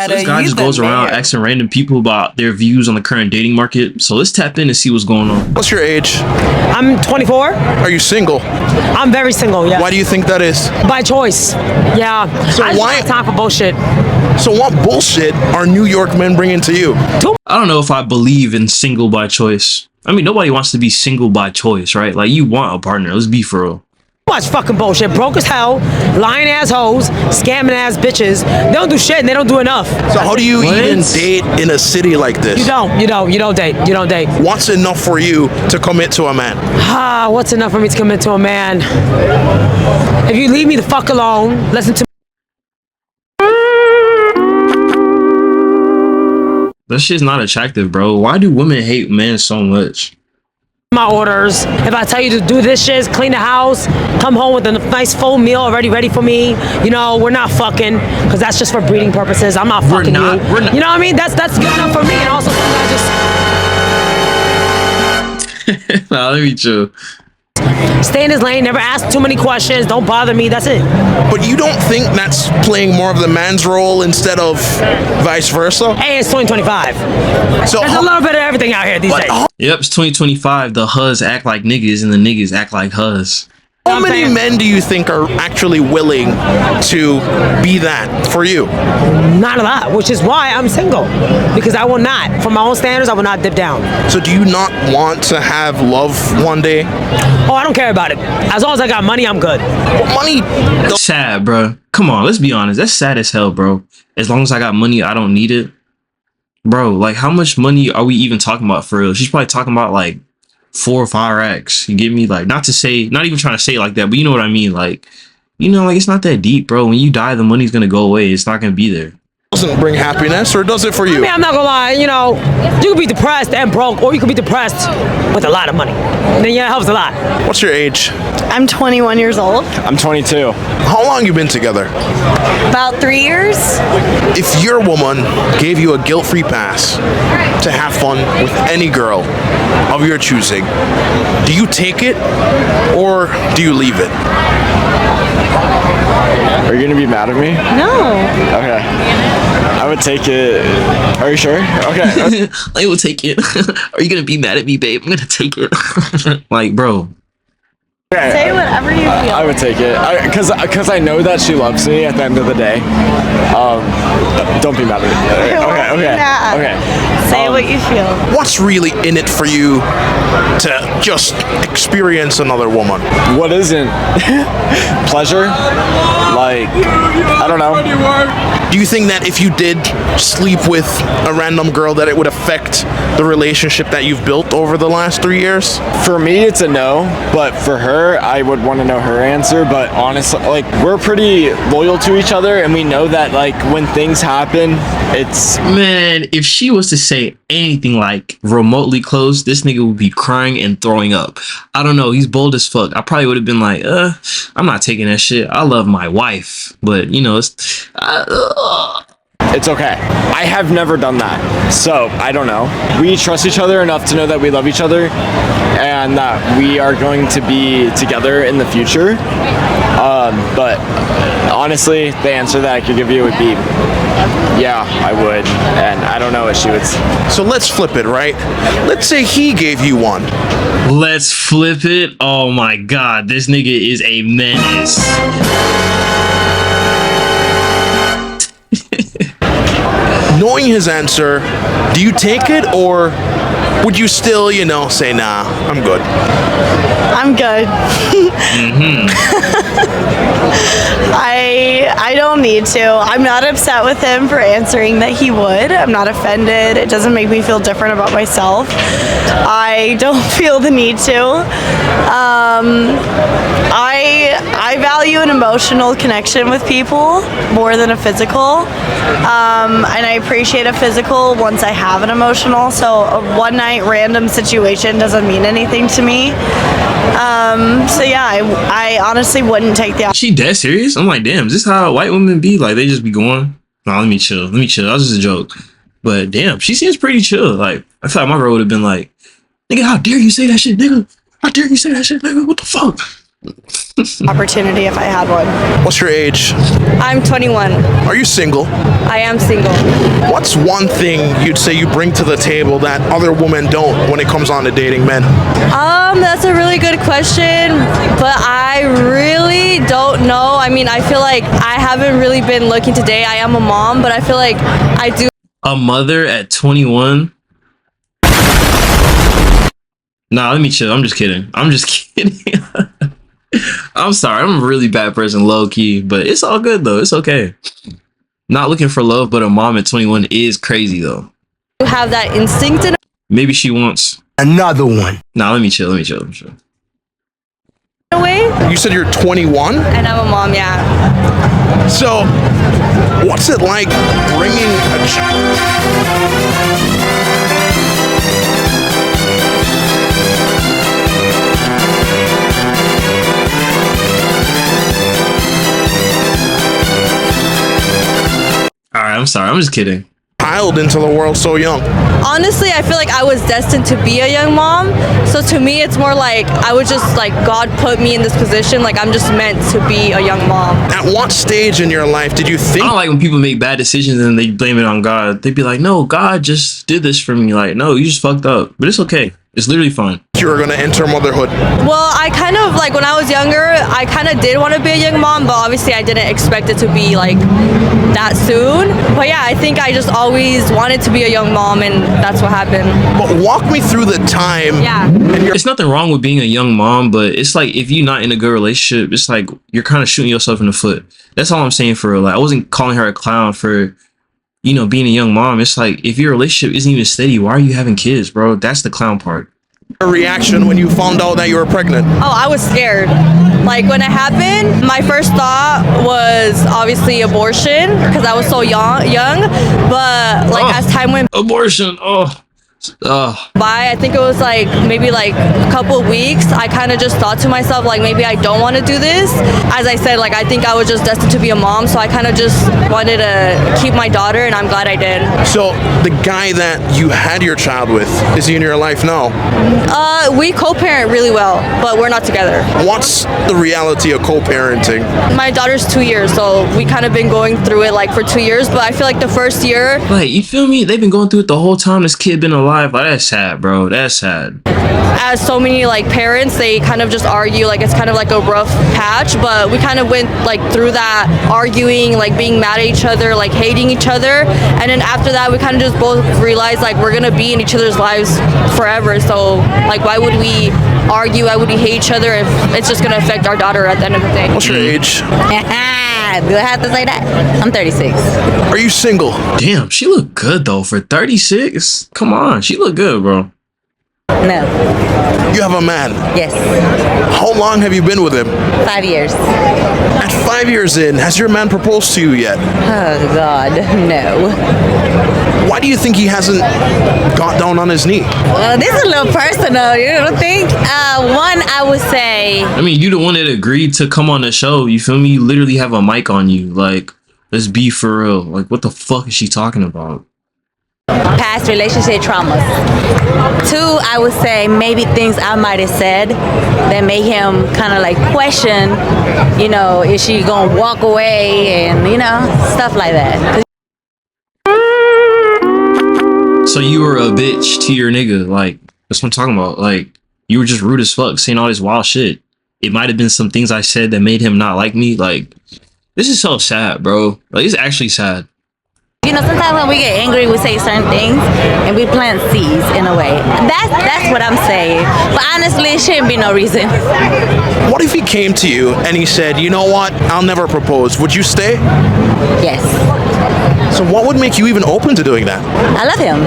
better. So this guy just goes around asking random people about their views on the current dating market. So let's tap in and see what's going on. What's your age? I'm 24. Are you single? I'm very single, yeah. Why do you think that is? By choice. Yeah. So I just why don't have time for bullshit. So what bullshit are New York men bringing to you? I don't know if I believe in single by choice. I mean, nobody wants to be single by choice, right? Like, you want a partner. Let's be for real. Much fucking bullshit. Broke as hell, lying ass hoes, scamming ass bitches. They don't do shit and they don't do enough. So how do you even date in a city like this? You don't date. What's enough for you to commit to a man? What's enough for me to commit to a man? If you leave me the fuck alone, listen to That shit's not attractive, bro. Why do women hate men so much? my orders. If I tell you to do this shit, clean the house, come home with a nice full meal already ready for me, you know, we're not fucking, because that's just for breeding purposes. I'm not fucking you. You know what I mean? That's good enough for me. And also, I just nah, let me chill. Stay in his lane, never ask too many questions, don't bother me, that's it. But you don't think that's playing more of the man's role instead of vice versa? Hey, it's 2025. So there's a little bit of everything out here these days. Yep, it's 2025. The hus act like niggas and the niggas act like hus. How many men do you think are actually willing to be that for you? Not a lot, which is why I'm single. Because I will not, for my own standards, I will not dip down. So do you not want to have love one day? Oh, I don't care about it. As long as I got money, I'm good. Well, money... Sad, bro. Come on, let's be honest. That's sad as hell, bro. As long as I got money, I don't need it. Bro, like, how much money are we even talking about for real? She's probably talking about, like, 4 or 5 racks. You get me? Like, not even trying to say it like that, but you know what I mean? Like, you know, like, it's not that deep, bro. When you die, the money's gonna go away. It's not gonna be there. Doesn't bring happiness, or does it for you? I mean, I'm not gonna lie, you know, you could be depressed and broke, or you could be depressed with a lot of money. And then, yeah, it helps a lot. What's your age? I'm 21 years old. I'm 22. How long you been together? About 3 years. If your woman gave you a guilt-free pass to have fun with any girl of your choosing, do you take it or do you leave it? Are you gonna be mad at me? No. Okay. I would take it. Are you sure? Okay. I will take it. Are you gonna be mad at me, babe? I'm gonna take it. Like, bro. Okay. Say whatever you feel. I would take it, cause I know that she loves me at the end of the day. Don't be mad at me. Okay. Say what you feel. What's really in it for you to just experience another woman? What isn't? Pleasure? Like, I don't know. Do you think that if you did sleep with a random girl that it would affect the relationship that you've built over the last 3 years? For me, it's a no, but for her, I would want to know her answer. But honestly, like, we're pretty loyal to each other, and we know that, like, when things happen, it's... Man, if she was to say anything like remotely close, this nigga would be crying and throwing up. I don't know, he's bold as fuck. I probably would have been like, I'm not taking that shit. I love my wife. But, you know, it's... It's okay. I have never done that, so I don't know. We trust each other enough to know that we love each other and that we are going to be together in the future. But honestly, the answer that I could give you would be, yeah, I would, and I don't know what she would say. So let's flip it, right? Let's say he gave you one. Let's flip it. Oh my god, this nigga is a menace. Knowing his answer, do you take it or would you still, you know, say, nah, I'm good? I'm good. I don't need to. I'm not upset with him for answering that he would. I'm not offended. It doesn't make me feel different about myself. I don't feel the need to. I value an emotional connection with people more than a physical. And I appreciate a physical once I have an emotional. So a one night random situation doesn't mean anything to me. So yeah, I honestly wouldn't take the... She dead serious? I'm like, damn, is this how white women be? Like, they just be going, nah, let me chill. That was just a joke. But damn, she seems pretty chill. Like, I thought my girl would have been like, nigga, how dare you say that shit, nigga? How dare you say that shit, nigga? What the fuck? opportunity if I had one. What's your age? I'm 21. Are you single? I am single. What's one thing you'd say you bring to the table that other women don't when it comes on to dating men? That's a really good question, but I really don't know. I mean, I feel like I haven't really been looking today. I am a mom, but I feel like I do. A mother at 21? Nah, let me chill. I'm just kidding. I'm just kidding. I'm sorry. I'm a really bad person, low key, but it's all good though. It's okay. Not looking for love, but a mom at 21 is crazy though. Have that instinct in Maybe she wants Another one. Nah, let me chill. Let me chill. a way, You said you're 21? and I'm a mom, yeah. So, what's it like bringing a child? All right, I'm sorry. I'm just kidding. Into the world so young? Honestly, I feel like I was destined to be a young mom. So to me, it's more like I was just like God put me in this position. Like I'm just meant to be a young mom. At what stage in your life did you I think don't like when people make bad decisions and they blame it on God. They'd be like, no, God just did this for me. Like, no, you just fucked up. But it's okay. It's literally fine. you were going to enter motherhood? Well, I kind of like when I was younger, I kind of did want to be a young mom, but obviously I didn't expect it to be like that soon. But yeah, I think I just always wanted to be a young mom, and that's what happened. But walk me through the time. Yeah. It's nothing wrong with being a young mom, but it's like if you're not in a good relationship, it's like you're kind of shooting yourself in the foot. That's all I'm saying for real. Like I wasn't calling her a clown for, you know, being a young mom. It's like if your relationship isn't even steady, why are you having kids, bro? That's the clown part. Your reaction when you found out that you were pregnant? Oh, I was scared. Like when it happened, my first thought was obviously abortion because I was so young. But like as time went Abortion. by, I think it was like maybe like a couple of weeks, I kind of just thought to myself like maybe I don't want to do this. As I said, like I think I was just destined to be a mom, so I kind of just wanted to keep my daughter, and I'm glad I did. So the guy that you had your child with, is he in your life now? We co-parent really well, but we're not together. What's the reality of co-parenting? My daughter's 2 years, so we kind of been going through it like for 2 years, but I feel like the first year, Like, you feel me? They've been going through it the whole time this kid been alive. Like, that's sad, bro. That's sad. as so many like parents, they kind of just argue, like it's kind of like a rough patch, but we kind of went like through that arguing, like being mad at each other, like hating each other, and then after that we kind of just both realized like we're gonna be in each other's lives forever, so like why would we argue, why would we hate each other if it's just gonna affect our daughter at the end of the day. What's your age? Do I have to say that? I'm 36. Are you single? Damn, she look good, though. For 36? Come on. She look good, bro. No. You have a man. Yes. How long have you been with him? 5 years. At 5 years in, has your man proposed to you yet? Oh, God. No. Why do you think he hasn't got down on his knee? Well, this is a little personal, you don't think? One, I would say, I mean, you the one that agreed to come on the show. You feel me? You literally have a mic on you. Like, let's be for real. Like, what the fuck is she talking about? past relationship traumas. Two, I would say maybe things I might have said that made him kind of like question, you know, is she gonna walk away and, you know, stuff like that. So you were a bitch to your nigga. Like, that's what I'm talking about. Like, you were just rude as fuck, saying all this wild shit. It might have been some things I said that made him not like me. Like, this is so sad, bro. Like, it's actually sad. You know, sometimes when we get angry, we say certain things, and we plant seeds in a way. That's what I'm saying. But honestly, it shouldn't be no reason. What if he came to you and he said, you know what, I'll never propose. Would you stay? Yes. So what would make you even open to doing that? I love him.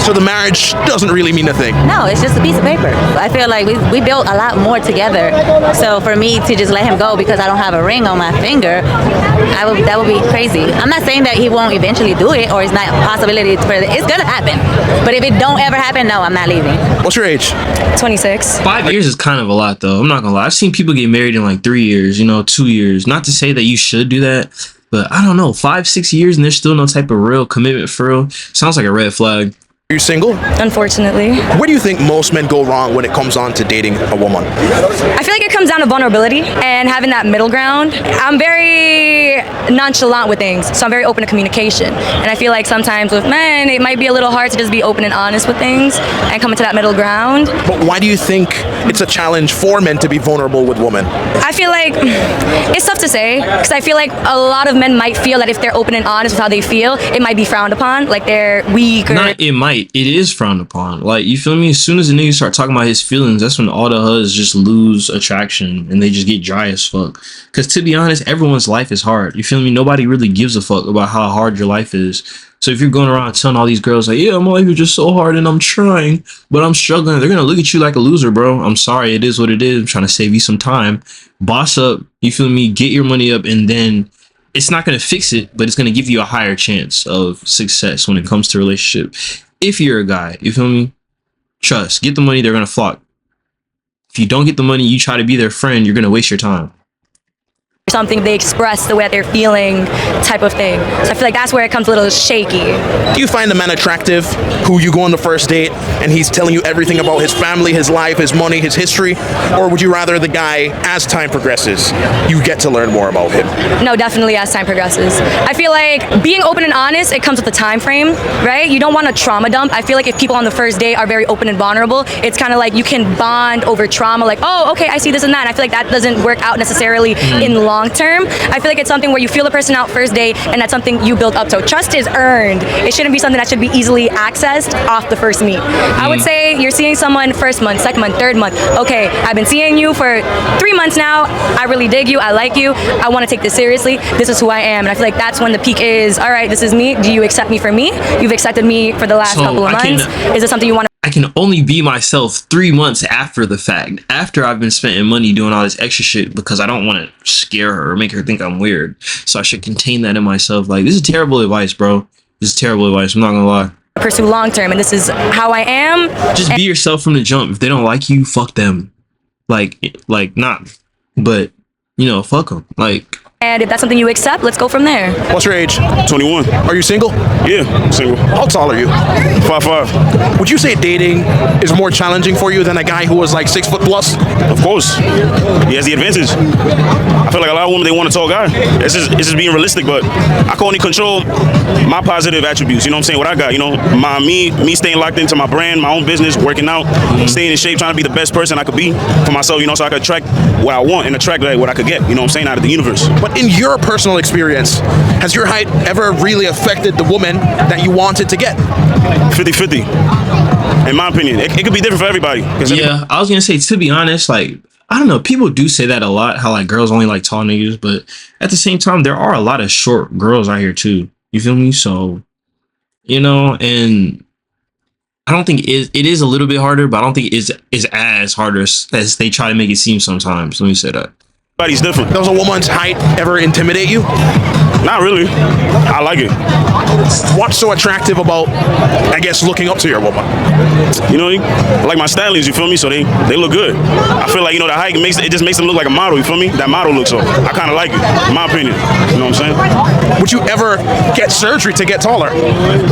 So the marriage doesn't really mean a thing. No, it's just a piece of paper. I feel like we built a lot more together. So for me to just let him go because I don't have a ring on my finger, that would be crazy. I'm not saying that he won't eventually do it or it's not a possibility for it. It's gonna happen. But if it don't ever happen, no, I'm not leaving. What's your age? 26. 5 years is kind of a lot, though. I'm not gonna lie. I've seen people get married in like 3 years, you know, 2 years. Not to say that you should do that, but I don't know, 5, 6 years and there's still no type of real commitment for real. Sounds like a red flag. Are you single? Unfortunately. Where do you think most men go wrong when it comes on to dating a woman? I feel like it comes down to vulnerability and having that middle ground. I'm very nonchalant with things, so I'm very open to communication. And I feel like sometimes with men, it might be a little hard to just be open and honest with things and come into that middle ground. But why do you think it's a challenge for men to be vulnerable with women? I feel like it's tough to say, because I feel like a lot of men might feel that if they're open and honest with how they feel, it might be frowned upon, like they're weak or... Not it might. It is frowned upon. Like, you feel me? As soon as a nigga start talking about his feelings, that's when all the husbands just lose attraction and they just get dry as fuck. Because to be honest, everyone's life is hard. You feel me? Nobody really gives a fuck about how hard your life is. So if you're going around telling all these girls like, yeah, my life is just so hard and I'm trying, but I'm struggling, they're gonna look at you like a loser, bro. I'm sorry, it is what it is. I'm trying to save you some time. Boss up, you feel me? Get your money up, and then it's not gonna fix it, but it's gonna give you a higher chance of success when it comes to a relationship. If you're a guy, you feel me? Trust, get the money, they're gonna flock. If you don't get the money, you try to be their friend, you're gonna waste your time. something they express the way that they're feeling type of thing. So I feel like that's where it comes a little shaky. Do you find a man attractive who you go on the first date and he's telling you everything about his family, his life, his money, his history? Or would you rather the guy, as time progresses, you get to learn more about him? No, definitely as time progresses. I feel like being open and honest, it comes with a time frame, right? You don't want to trauma dump. I feel like if people on the first date are very open and vulnerable, it's kind of like you can bond over trauma, like, oh, okay, I see this and that. And I feel like that doesn't work out necessarily in the long term. I feel like it's something where you feel the person out first date, and that's something you build up. So trust is earned. It shouldn't be something that should be easily accessed off the first meet. I would say you're seeing someone first month, second month, third month. Okay, I've been seeing you for 3 months now. I really dig you. I like you. I want to take this seriously. This is who I am. And I feel like that's when the peak is, all right, this is me. Do you accept me for me? You've accepted me for the last couple of months. Is it something you want to... I can only be myself 3 months after the fact, after I've been spending money doing all this extra shit, because I don't want to scare her or make her think I'm weird. So I should contain that in myself. Like, this is terrible advice, bro. This is terrible advice. I'm not gonna lie. pursue long term, and this is how I am. Just be yourself from the jump. If they don't like you, fuck them. Like not, but you know, fuck them. Like. And if that's something you accept, let's go from there. What's your age? 21. Are you single? Yeah, I'm single. How tall are you? 5'5". Would you say dating is more challenging for you than a guy who was like 6 foot plus? Of course. He has the advantage. I feel like a lot of women, they want a tall guy. It's just being realistic, but I can only control my positive attributes. You know what I'm saying? What I got, you know, me staying locked into my brand, my own business, working out, staying in shape, trying to be the best person I could be for myself, you know, so I could attract what I want and attract what I could get, you know what I'm saying, out of the universe. But in your personal experience, has your height ever really affected the woman that you wanted to get? 50-50. In my opinion. It could be different for everybody. Yeah, I was gonna say, to be honest, like, I don't know, people do say that a lot, how like girls only like tall niggas, but at the same time, there are a lot of short girls out here too. You feel me? So, you know, and I don't think it is a little bit harder, but I don't think it's as hard as they try to make it seem sometimes. Let me say that. Everybody's different. Does a woman's height ever intimidate you? Not really. I like it. What's so attractive about, I guess, looking up to your woman? You know, like my stylings, you feel me? So they look good. I feel like, you know, the height just makes them look like a model, you feel me? That model looks so. I kind of like it, in my opinion. You know what I'm saying? Would you ever get surgery to get taller?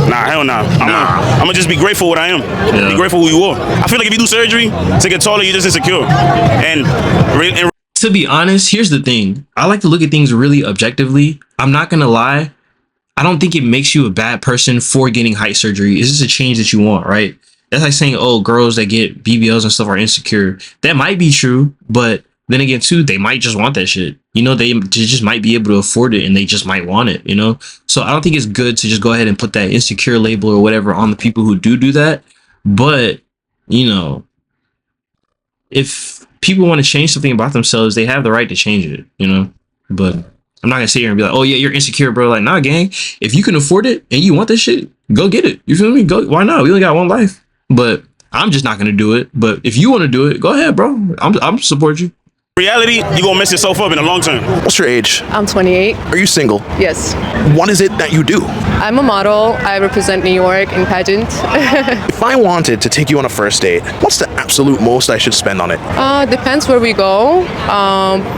Nah, hell nah. I'm gonna just be grateful what I am. Yeah. Be grateful who you are. I feel like if you do surgery to get taller, you're just insecure. And to be honest, here's the thing. I like to look at things really objectively. I'm not gonna lie. I don't think it makes you a bad person for getting height surgery. It's just a change that you want, right? That's like saying, oh, girls that get BBLs and stuff are insecure. That might be true, but then again, too, they might just want that shit. You know, they just might be able to afford it and they just might want it, you know? So I don't think it's good to just go ahead and put that insecure label or whatever on the people who do that. But, you know, if people want to change something about themselves, they have the right to change it, you know? But I'm not gonna sit here and be like, oh yeah, you're insecure, bro. Like, nah, gang, if you can afford it and you want this shit, go get it. You feel me? Go. Why not? We only got one life. But I'm just not gonna do it. But if you want to do it, go ahead, bro. I'm support you. reality, you're gonna mess yourself up in the long term. What's your age? I'm 28. Are you single? Yes. What is it that you do? I'm a model. I represent New York in pageant. If I wanted to take you on a first date, what's the absolute most I should spend on it? Depends where we go,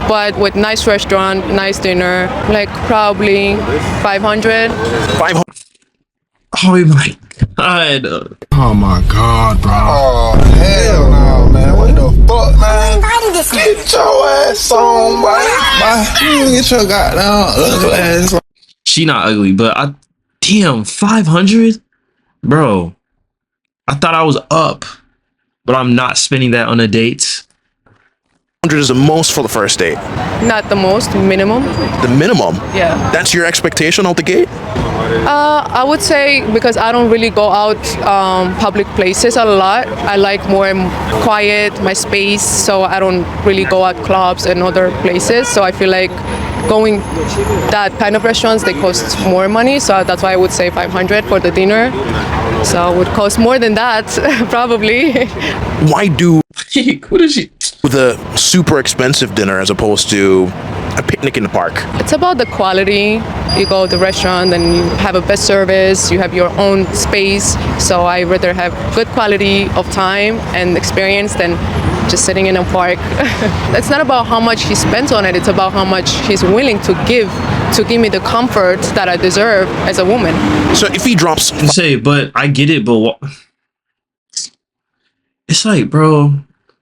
but with nice restaurant, nice dinner, like probably 500. 500. Oh my God. Oh my God, bro. Oh hell no, man. What the fuck, man? Get your ass on, boy. Get your goddamn ugly ass on. She not ugly, but damn, 500? Bro, I thought I was up, but I'm not spending that on a date. 100 is the most for the first date. Not the most, minimum. The minimum? Yeah. That's your expectation out the gate? I would say because I don't really go out public places a lot. I like more quiet, my space, so I don't really go out clubs and other places. So I feel like going that kind of restaurants, they cost more money. So that's why I would say 500 for the dinner. So it would cost more than that, probably. Why do what is she? the super expensive dinner as opposed to a picnic in the park? It's about the quality. You go to the restaurant and you have a best service, you have your own space. So I rather have good quality of time and experience than just sitting in a park. It's not about how much he spends on it, it's about how much he's willing to give me the comfort that I deserve as a woman. So if he drops... Say, but I get it, but it's like, bro,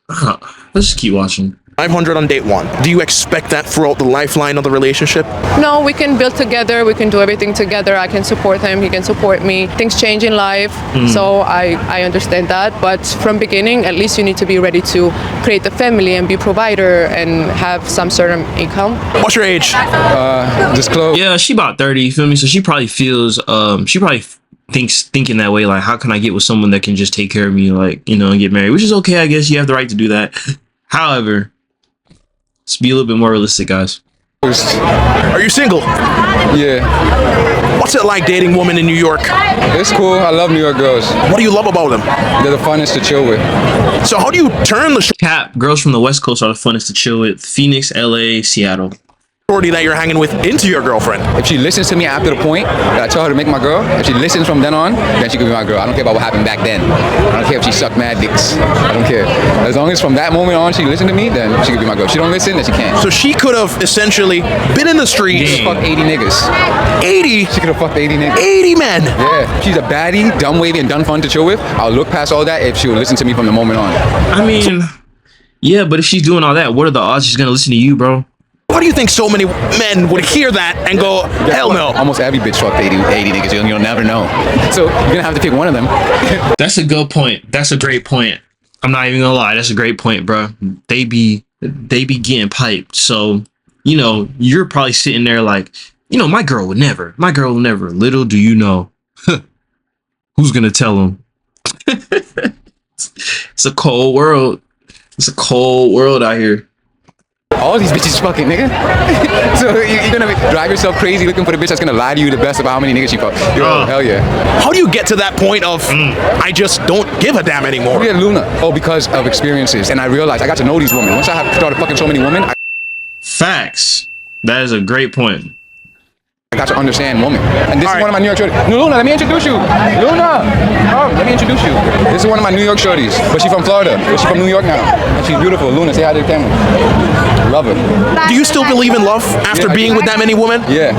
let's just keep watching. 500 on date one. Do you expect that throughout the lifeline of the relationship? No, we can build together, we can do everything together. I can support him, he can support me. Things change in life, so I understand that. But from beginning, at least you need to be ready to create a family and be provider and have some sort of income. What's your age? Disclose. Yeah, she about 30, you feel me? So she probably feels, thinking that way, like, how can I get with someone that can just take care of me, like, you know, and get married, which is okay, I guess. You have the right to do that. However, let's be a little bit more realistic, guys. Are you single? Yeah. What's it like dating women in New York? It's cool. I love New York girls. What do you love about them? They're the funnest to chill with. So how do you turn the Cap, girls from the West Coast are the funnest to chill with. Phoenix, LA, Seattle. shorty that you're hanging with into your girlfriend? If she listens to me after the point that I tell her to make my girl, if she listens from then on, then she could be my girl. I don't care about what happened back then. I don't care if she sucked mad dicks. I don't care. As long as from that moment on she listened to me, then she could be my girl. If she don't listen, then she can't. So she could have essentially been in the streets. She could have fucked 80 niggas. 80? She could have fucked 80 niggas. 80 men? Yeah. She's a baddie, dumb wavy, and done fun to chill with. I'll look past all that if she would listen to me from the moment on. I mean, yeah, but if she's doing all that, what are the odds she's gonna listen to you, bro? Why do you think so many men would hear that and go, hell no? Almost every bitch fucked 80 niggas. You'll never know. So you're gonna have to pick one of them. That's a good point. That's a great point. I'm not even gonna lie. That's a great point, bro. They be getting piped. So, you know, you're probably sitting there like, you know, my girl would never. My girl will never. Little do you know. Who's gonna tell them? It's a cold world. It's a cold world out here. All these bitches fucking, nigga. So you're gonna drive yourself crazy looking for the bitch that's gonna lie to you the best about how many niggas she fucked. Yo, hell yeah. How do you get to that point of, I just don't give a damn anymore? Yeah, Luna. Oh, because of experiences. And I realized I got to know these women. Once I started fucking so many women, Facts. That is a great point. I got to understand women. And this is one of my New York shorties. Luna, let me introduce you. Luna! Oh, let me introduce you. This is one of my New York shorties. But she's from Florida. But she's from New York now. And she's beautiful. Luna, say hi to the camera. Love her. Do you still believe in love after being with that many women? Yeah,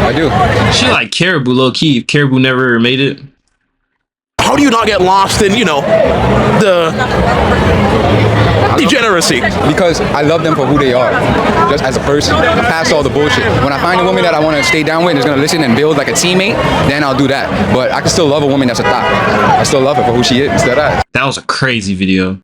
I do. She like Caribou, low key. If Caribou never made it. How do you not get lost in, you know, the degeneracy? Because I love them for who they are, just as a person. Past all the bullshit. When I find a woman that I want to stay down with and is going to listen and build like a teammate, then I'll do that. But I can still love a woman that's a thot. I still love her for who she is. That was a crazy video.